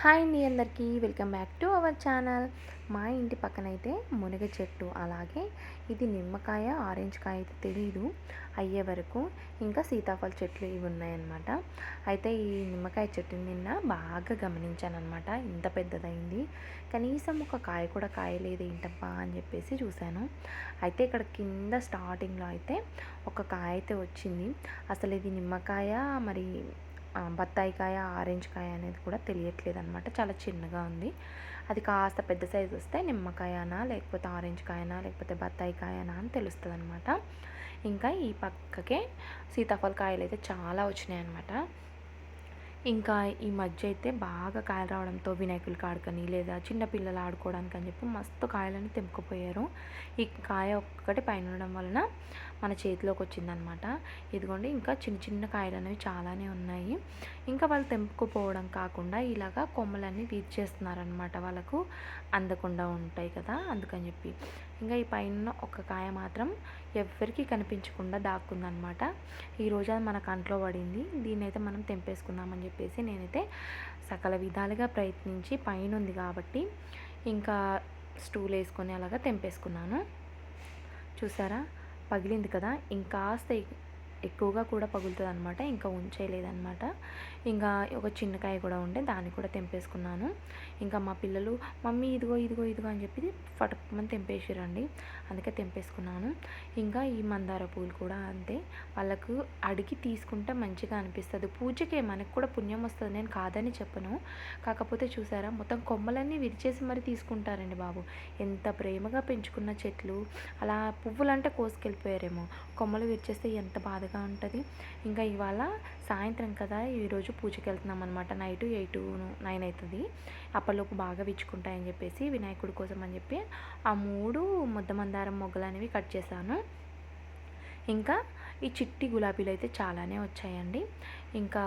Hi అండి అందరికీ welcome back to our channel. మా ఇంటి పక్కనైతే మునగ చెట్టు, అలాగే ఇది నిమ్మకాయ ఆరెంజ్ కాయ అయితే తెలీదు అయ్యే వరకు, ఇంకా సీతాఫల చెట్లు ఇవి ఉన్నాయన్నమాట. అయితే ఈ నిమ్మకాయ చెట్టుని నిన్న బాగా గమనించాను అనమాట. ఇంత పెద్దదైంది, కనీసం ఒక కాయ కూడా కాయలేదు ఏంటబ్బా అని చెప్పేసి చూశాను. అయితే ఇక్కడ కింద స్టార్టింగ్లో అయితే ఒక కాయ అయితే వచ్చింది. అసలు ఇది నిమ్మకాయ మరి బత్తాయికాయ ఆరెంజ్ కాయ అనేది కూడా తెలియట్లేదు అనమాట. చాలా చిన్నగా ఉంది. అది కాస్త పెద్ద సైజు వస్తే నిమ్మకాయనా లేకపోతే ఆరెంజ్ కాయనా లేకపోతే బత్తాయి కాయనా అని తెలుస్తుంది అనమాట. ఇంకా ఈ పక్కకే సీతాఫల కాయలు అయితే చాలా వచ్చినాయి అనమాట. ఇంకా ఈ మధ్య అయితే బాగా కాయలు రావడంతో వినాయకులకి ఆడుకొని లేదా చిన్నపిల్లలు ఆడుకోవడానికి అని చెప్పి మస్తు కాయలని తెంపుకుపోయారు. ఈ కాయ ఒక్కటి పైన ఉండడం వలన మన చేతిలోకి వచ్చిందనమాట. ఇదిగోండి, ఇంకా చిన్న చిన్న కాయలు అనేవి చాలానే ఉన్నాయి. ఇంకా వాళ్ళు తెంపుకుపోవడం కాకుండా ఇలాగా కొమ్మలన్నీ వీర్చేస్తున్నారనమాట, వాళ్ళకు అందకుండా ఉంటాయి కదా అందుకని చెప్పి. ఇంకా ఈ పైన ఒక కాయ మాత్రం ఎవ్వరికీ కనిపించకుండా దాక్కుందనమాట. ఈరోజు అది మన కంట్లో పడింది. దీన్ని అయితే మనం తెంపేసుకుందామని చెప్పేసి నేనైతే సకల విధాలుగా ప్రయత్నించి పైన ఉంది కాబట్టి ఇంకా స్టూల్ వేసుకొని అలాగా తెంపేసుకున్నాను. చూసారా, పగిలింది కదా, ఇంకాస్త ఎక్కువగా కూడా పగులుతుంది అనమాట. ఇంకా ఉంచేయలేదన్నమాట. ఇంకా ఒక చిన్నకాయ కూడా ఉంటే దాన్ని కూడా తెంపేసుకున్నాను. ఇంకా మా పిల్లలు మమ్మీ ఇదిగో ఇదిగో ఇదిగో అని చెప్పి ఫటమని తెంపేసిరండి, అందుకే తెంపేసుకున్నాను. ఇంకా ఈ మందార పూలు కూడా అంతే, వాళ్ళకు అడిగి తీసుకుంటే మంచిగా అనిపిస్తుంది. పూజకే మనకు కూడా పుణ్యం వస్తుంది, నేను కాదని చెప్పను. కాకపోతే చూసారా, మొత్తం కొమ్మలన్నీ విరిచేసి మరి తీసుకుంటారండి బాబు. ఎంత ప్రేమగా పెంచుకున్న చెట్లు అలా పువ్వులంటే కోసుకెళ్ళిపోయారేమో, కొమ్మలు విరిచేస్తే ఎంత బాధగా ఉంటుంది. ఇంకా ఇవాళ సాయంత్రం కదా, ఈరోజు పూజకి వెళ్తున్నాం అనమాట. నైట్ 8, 9 అవుతుంది. అప్పటిలోపు బాగా విచ్చుకుంటాయని చెప్పేసి వినాయకుడి కోసం అని చెప్పి ఆ 3 ముద్ద మందారం మొగ్గలు అనేవి కట్ చేశాను. ఇంకా ఈ చిట్టి గులాబీలు అయితే చాలానే వచ్చాయండి. ఇంకా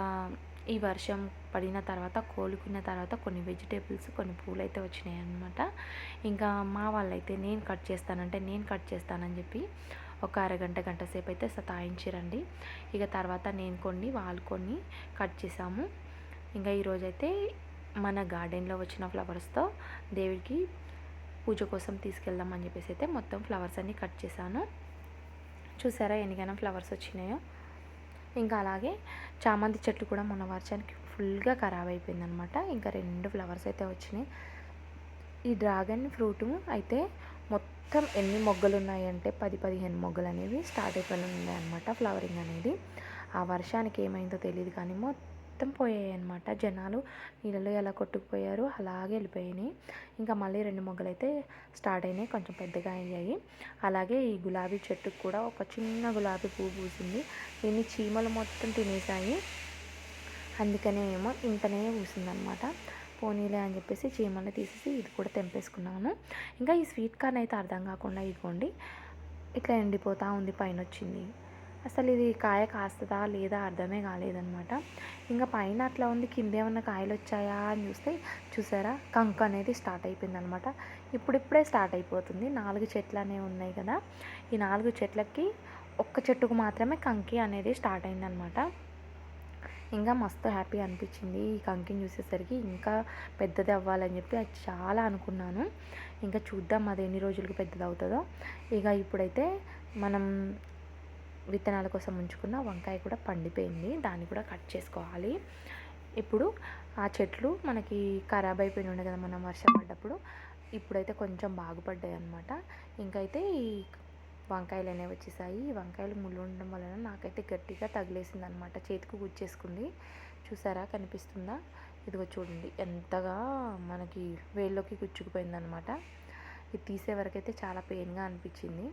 ఈ వర్షం పడిన తర్వాత కోలుకున్న తర్వాత కొన్ని వెజిటేబుల్స్ కొన్ని పూలు అయితే వచ్చినాయి అన్నమాట. ఇంకా మా వాళ్ళైతే నేను కట్ చేస్తానని చెప్పి ఒక అరగంట గంట సేపు అయితే సతాయించిరండి. ఇక తర్వాత నేను కొన్ని వాళ్ళు కొన్ని కట్ చేసాము. ఇంకా ఈరోజైతే మన గార్డెన్లో వచ్చిన ఫ్లవర్స్తో దేవుడికి పూజ కోసం తీసుకెళ్దామని చెప్పేసి అయితే మొత్తం ఫ్లవర్స్ అన్నీ కట్ చేశాను. చూసారా ఎన్నికైనా ఫ్లవర్స్ వచ్చినాయో. ఇంకా అలాగే చామంతి చెట్లు కూడా మొన్న వర్షానికి ఫుల్గా ఖరాబ్ అయిపోయిందనమాట. ఇంకా 2 ఫ్లవర్స్ అయితే వచ్చినాయి. ఈ డ్రాగన్ ఫ్రూట్ అయితే మొత్తం ఎన్ని మొగ్గలు ఉన్నాయంటే 10-15 మొగ్గలు అనేవి స్టార్ట్ అయిపోయి ఉన్నాయన్నమాట, ఫ్లవరింగ్ అనేది. ఆ వర్షానికి ఏమైందో తెలియదు కానీ మొత్తం పోయాయి అన్నమాట. జనాలు నీళ్ళలో ఎలా కొట్టుకుపోయారు అలాగే వెళ్ళిపోయినాయి. ఇంకా మళ్ళీ 2 మొగ్గలు అయితే స్టార్ట్ అయినాయి, కొంచెం పెద్దగా అయ్యాయి. అలాగే ఈ గులాబీ చెట్టుకు కూడా ఒక చిన్న గులాబీ పువ్వు పూసింది. దీన్ని చీమలు మొత్తం తినేసాయి, అందుకనే ఏమో ఇంతనే పూసిందనమాట. పోనీలే అని చెప్పేసి చీమల్ని తీసేసి ఇది కూడా తెంపేసుకున్నాను. ఇంకా ఈ స్వీట్ కార్న్ అయితే అర్థం కాకుండా ఇదిగోండి ఇట్లా ఎండిపోతూ ఉంది, పైన వచ్చింది. అసలు ఇది కాయ కాస్తుందా లేదా అర్థమే కాలేదనమాట. ఇంకా పైన అట్లా ఉంది, కింద ఏమన్నా కాయలు వచ్చాయా అని చూసారా కంకు అనేది స్టార్ట్ అయిపోయిందనమాట. ఇప్పుడిప్పుడే స్టార్ట్ అయిపోతుంది. 4 చెట్లు అనేవి ఉన్నాయి కదా, ఈ 4 చెట్లకి ఒక్క చెట్టుకు మాత్రమే కంకి అనేది స్టార్ట్ అయిందనమాట. ఇంకా మస్తు హ్యాపీ అనిపించింది ఈ కంకిని చూసేసరికి. ఇంకా పెద్దది అవ్వాలని చెప్పి అది చాలా అనుకున్నాను. ఇంకా చూద్దాం అది ఎన్ని రోజులకు పెద్దది అవుతుందో. ఇక ఇప్పుడైతే మనం విత్తనాల కోసం ఉంచుకున్న వంకాయ కూడా పండిపోయింది, దాన్ని కూడా కట్ చేసుకోవాలి. ఇప్పుడు ఆ చెట్లు మనకి ఖరాబ్ అయిపోయి ఉండే కదా మనం వర్షం పడ్డప్పుడు, ఇప్పుడైతే కొంచెం బాగుపడ్డాయి అన్నమాట. ఇంకైతే ఈ వంకాయలు అనేవి వచ్చేసాయి. ఈ వంకాయలు ముళ్ళు ఉండడం వలన నాకైతే గట్టిగా తగిలేసింది అనమాట, చేతికి గుచ్చేసుకుంది. చూసారా, కనిపిస్తుందా? ఇదిగో చూడండి ఎంతగా మనకి వేళ్ళలోకి గుచ్చుకుపోయిందనమాట. ఇది తీసే వరకైతే చాలా పెయిన్గా అనిపించింది.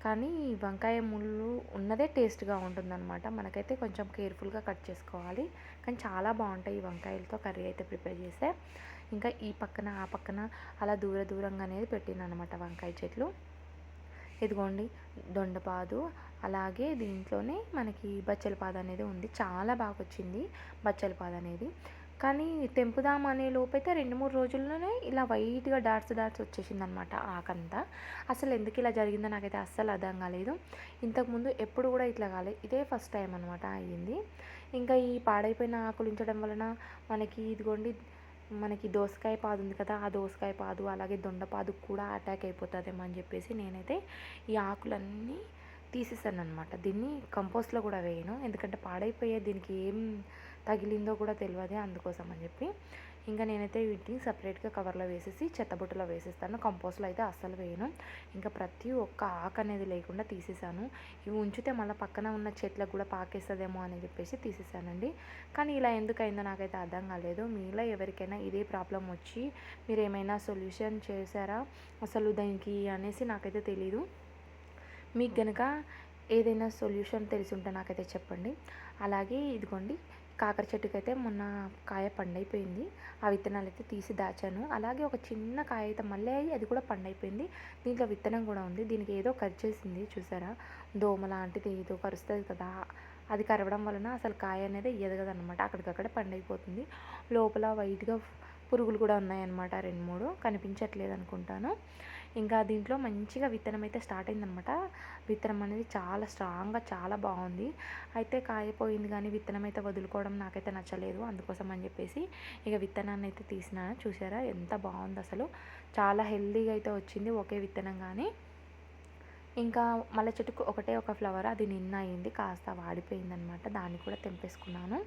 కానీ ఈ వంకాయ ముళ్ళు ఉన్నదే టేస్ట్గా ఉంటుందన్నమాట. మనకైతే కొంచెం కేర్ఫుల్గా కట్ చేసుకోవాలి, కానీ చాలా బాగుంటాయి ఈ వంకాయలతో కర్రీ అయితే ప్రిపేర్ చేస్తే. ఇంకా ఈ పక్కన ఆ పక్కన అలా దూరంగా అనేది పెట్టిందనమాట వంకాయ చెట్లు. ఇదిగోండి దొండపాదు, అలాగే దీంట్లోనే మనకి బచ్చలపాదు అనేది ఉంది. చాలా బాగా వచ్చింది బచ్చలపాదు అనేది. కానీ తెంపుదాం అనే లోపైతే 2-3 రోజుల్లోనే ఇలా వైట్గా డాట్స్ వచ్చేసింది అనమాట ఆకంతా. అసలు ఎందుకు ఇలా జరిగిందో నాకైతే అస్సలు అర్థం కాలేదు. ఇంతకుముందు ఎప్పుడు కూడా ఇట్లా కాలేదు, ఇదే ఫస్ట్ టైం అనమాట అయ్యింది. ఇంకా ఈ పాడైపోయిన ఆకులు ఉంచడం వలన మనకి ఇదిగోండి మనకి దోసకాయ పాదు ఉంది కదా, ఆ దోసకాయ పాదు అలాగే దొండపాదు కూడా అటాక్ అయిపోతుందేమో అని చెప్పేసి నేనైతే ఈ ఆకులన్నీ తీసేసాను అనమాట. దీన్ని కంపోస్ట్లో కూడా వేయను, ఎందుకంటే పాడైపోయే దీనికి ఏం తగిలిందో కూడా తెలియదు, అందుకోసం అని చెప్పి ఇంకా నేనైతే వీటిని సపరేట్గా కవర్లో వేసేసి చెత్తబుట్టలో వేసేస్తాను. కంపోస్ట్లో అయితే అస్సలు వేయను. ఇంకా ప్రతి ఒక్క ఆకు అనేది లేకుండా తీసేసాను. ఇవి ఉంచితే మళ్ళీ పక్కన ఉన్న చెట్లకు కూడా పాకేస్తుందేమో అని చెప్పేసి తీసేసానండి. కానీ ఇలా ఎందుకైందో నాకైతే అర్థం కాలేదు. మీలో ఎవరికైనా ఇదే ప్రాబ్లం వచ్చి మీరు ఏమైనా సొల్యూషన్ చేశారా అసలు దానికి అనేసి నాకైతే తెలీదు. మీకు కనుక ఏదైనా సొల్యూషన్ తెలిసి ఉంటే నాకైతే చెప్పండి. అలాగే ఇదిగోండి, కాకర చెట్టుకి అయితే మొన్న కాయ పండైపోయింది. ఆ విత్తనాలు అయితే తీసి దాచాను. అలాగే ఒక చిన్న కాయ అయితే మళ్ళీ అది కూడా పండైపోయింది. దీంట్లో విత్తనం కూడా ఉంది. దీనికి ఏదో కరిచేసింది చూసారా, దోమ లాంటిది ఏదో కరుస్తుంది కదా, అది కరవడం వలన అసలు కాయ అనేది ఎదగదన్నమాట, అక్కడికక్కడ పండైపోతుంది. లోపల వైట్గా పురుగులు కూడా ఉన్నాయన్నమాట, 2-3 కనిపించట్లేదు అనుకుంటాను. ఇంకా దీంట్లో మంచిగా విత్తనం అయితే స్టార్ట్ అయిందనమాట. విత్తనం అనేది చాలా స్ట్రాంగ్గా చాలా బాగుంది. అయితే కాయపోయింది కానీ విత్తనం అయితే వదులుకోవడం నాకైతే నచ్చలేదు, అందుకోసం అని చెప్పేసి ఇక విత్తనాన్ని అయితే తీసిన. చూసారా ఎంత బాగుంది, అసలు చాలా హెల్దీగా అయితే వచ్చింది ఒకే విత్తనం. కానీ ఇంకా మల్లె చెట్టుకు ఒకటే ఒక ఫ్లవర్, అది నిన్న అయింది, కాస్త వాడిపోయిందనమాట, దాన్ని కూడా తెంపేసుకున్నాను.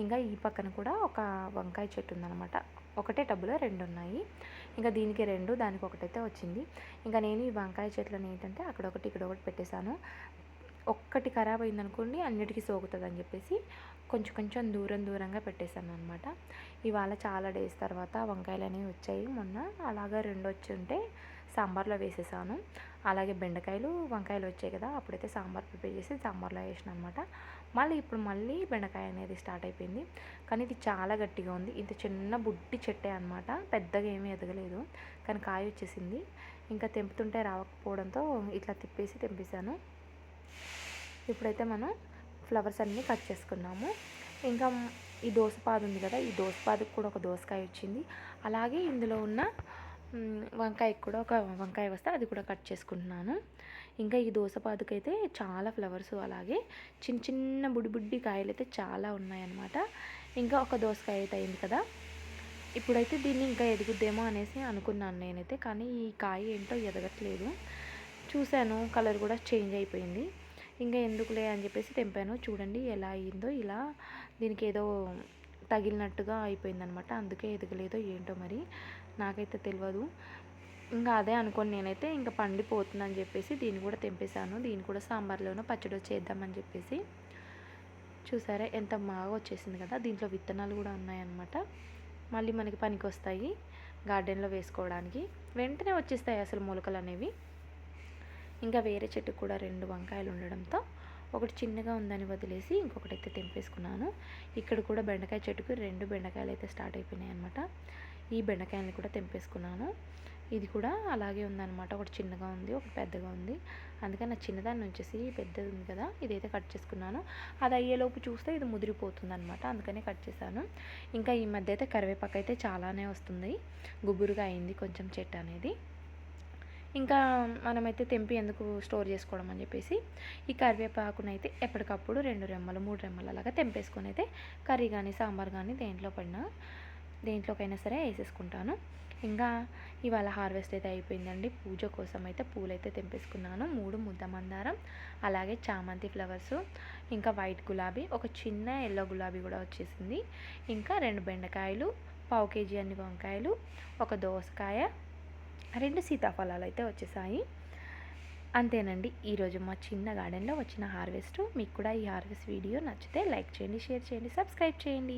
ఇంకా ఈ పక్కన కూడా ఒక వంకాయ చెట్టు ఉందన్నమాట, ఒకటే టబ్బులో 2 ఉన్నాయి. ఇంకా దీనికి 2, దానికి ఒకటైతే వచ్చింది. ఇంకా నేను ఈ వంకాయ చెట్లను ఏంటంటే అక్కడొకటి ఇక్కడొకటి పెట్టేశాను. ఒక్కటి ఖరాబ్ అయిందనుకోండి అన్నిటికీ సోకుతుంది అని చెప్పేసి కొంచెం కొంచెం దూరంగా పెట్టేశాను అనమాట. ఇవాళ చాలా డేస్ తర్వాత వంకాయలు అనేవి వచ్చాయి. మొన్న అలాగా 2 వచ్చి ఉంటే సాంబార్లో వేసేసాను. అలాగే బెండకాయలు వంకాయలు వచ్చాయి కదా, అప్పుడైతే సాంబార్ ప్రిపేర్ చేసి సాంబార్లో వేసిన అనమాట. మళ్ళీ బెండకాయ అనేది స్టార్ట్ అయిపోయింది. కానీ ఇది చాలా గట్టిగా ఉంది. ఇంత చిన్న బుడ్డి చెట్టే అనమాట, పెద్దగా ఏమీ ఎదగలేదు, కానీ కాయ వచ్చేసింది. ఇంకా తెంపుతుంటే రాకపోవడంతో ఇట్లా తిప్పేసి తెంపేశాను. ఇప్పుడైతే మనం ఫ్లవర్స్ అన్నీ కట్ చేసుకున్నాము. ఇంకా ఈ దోసపాదు ఉంది కదా, ఈ దోసపాదుకు కూడా ఒక దోసకాయ వచ్చింది. అలాగే ఇందులో ఉన్న వంకాయకి కూడా ఒక వంకాయ వస్తే అది కూడా కట్ చేసుకుంటున్నాను. ఇంకా ఈ దోసపాదుకైతే చాలా ఫ్లవర్స్, అలాగే చిన్న చిన్న బుడ్డి కాయలు అయితే చాలా ఉన్నాయన్నమాట. ఇంకా ఒక దోసకాయ అయితే అయింది కదా, ఇప్పుడైతే దీన్ని ఇంకా ఎదుగుద్దేమో అనేసి అనుకున్నాను నేనైతే. కానీ ఈ కాయ ఏంటో ఎదగట్లేదు. చూశాను, కలర్ కూడా చేంజ్ అయిపోయింది. ఇంకా ఎందుకులే అని చెప్పేసి తెంపాను. చూడండి ఎలా అయ్యిందో, ఇలా దీనికి ఏదో తగిలినట్టుగా అయిపోయిందనమాట, అందుకే ఎదగలేదో ఏంటో మరి నాకైతే తెలియదు. ఇంకా అదే అనుకోని నేనైతే ఇంకా పండిపోతుందని చెప్పేసి దీన్ని కూడా తెంపేశాను. దీన్ని కూడా సాంబార్లోనూ పచ్చడి చేద్దామని చెప్పేసి. చూసారా ఎంత బాగా వచ్చేసింది కదా, దీంట్లో విత్తనాలు కూడా ఉన్నాయన్నమాట, మళ్ళీ మనకి పనికి వస్తాయి గార్డెన్లో వేసుకోవడానికి, వెంటనే వచ్చేస్తాయి అసలు మొలకలు అనేవి. ఇంకా వేరే చెట్టుకు కూడా 2 వంకాయలు ఉండడంతో ఒకటి చిన్నగా ఉందని వదిలేసి ఇంకొకటైతే తెంపేసుకున్నాను. ఇక్కడ కూడా బెండకాయ చెట్టుకు 2 బెండకాయలు అయితే స్టార్ట్ అయిపోయినాయి అనమాట. ఈ బెండకాయలని కూడా తెంపేసుకున్నాను. ఇది కూడా అలాగే ఉందన్నమాట, ఒకటి చిన్నగా ఉంది ఒకటి పెద్దగా ఉంది. అందుకని నా చిన్నదాన్ని వచ్చేసి పెద్దది ఉంది కదా, ఇదైతే కట్ చేసుకున్నాను. అది అయ్యేలోపు చూస్తే ఇది ముదిరిపోతుంది అనమాట, అందుకనే కట్ చేశాను. ఇంకా ఈ మధ్య అయితే కరివేపాకు అయితే చాలానే వస్తుంది, గుబురుగా అయింది కొంచెం చెట్టు అనేది. ఇంకా మనమైతే తెంపి ఎందుకు స్టోర్ చేసుకోవడం అని చెప్పేసి ఈ కరివేపాకునైతే ఎప్పటికప్పుడు 2 రెమ్మలు 3 రెమ్మలు అలాగా తెంపేసుకొని అయితే కర్రీ కానీ సాంబార్ కానీ దేంట్లోకైనా సరే వేసేసుకుంటాను. ఇంకా ఇవాళ హార్వెస్ట్ అయితే అయిపోయిందండి. పూజ కోసం అయితే పూలైతే తెంపేసుకున్నాను. 3 ముద్ద మందారం, అలాగే చామంతి ఫ్లవర్స్, ఇంకా వైట్ గులాబీ, ఒక చిన్న ఎల్లో గులాబీ కూడా వచ్చేసింది. ఇంకా 2 బెండకాయలు, 1/2 కేజీ అన్ని వంకాయలు, ఒక దోసకాయ, 2 సీతాఫలాలు అయితే వచ్చేసాయి. అంతేనండి ఈరోజు మా చిన్న గార్డెన్లో వచ్చిన హార్వెస్ట్. మీకు కూడా ఈ హార్వెస్ట్ వీడియో నచ్చితే లైక్ చేయండి, షేర్ చేయండి, సబ్స్క్రైబ్ చేయండి.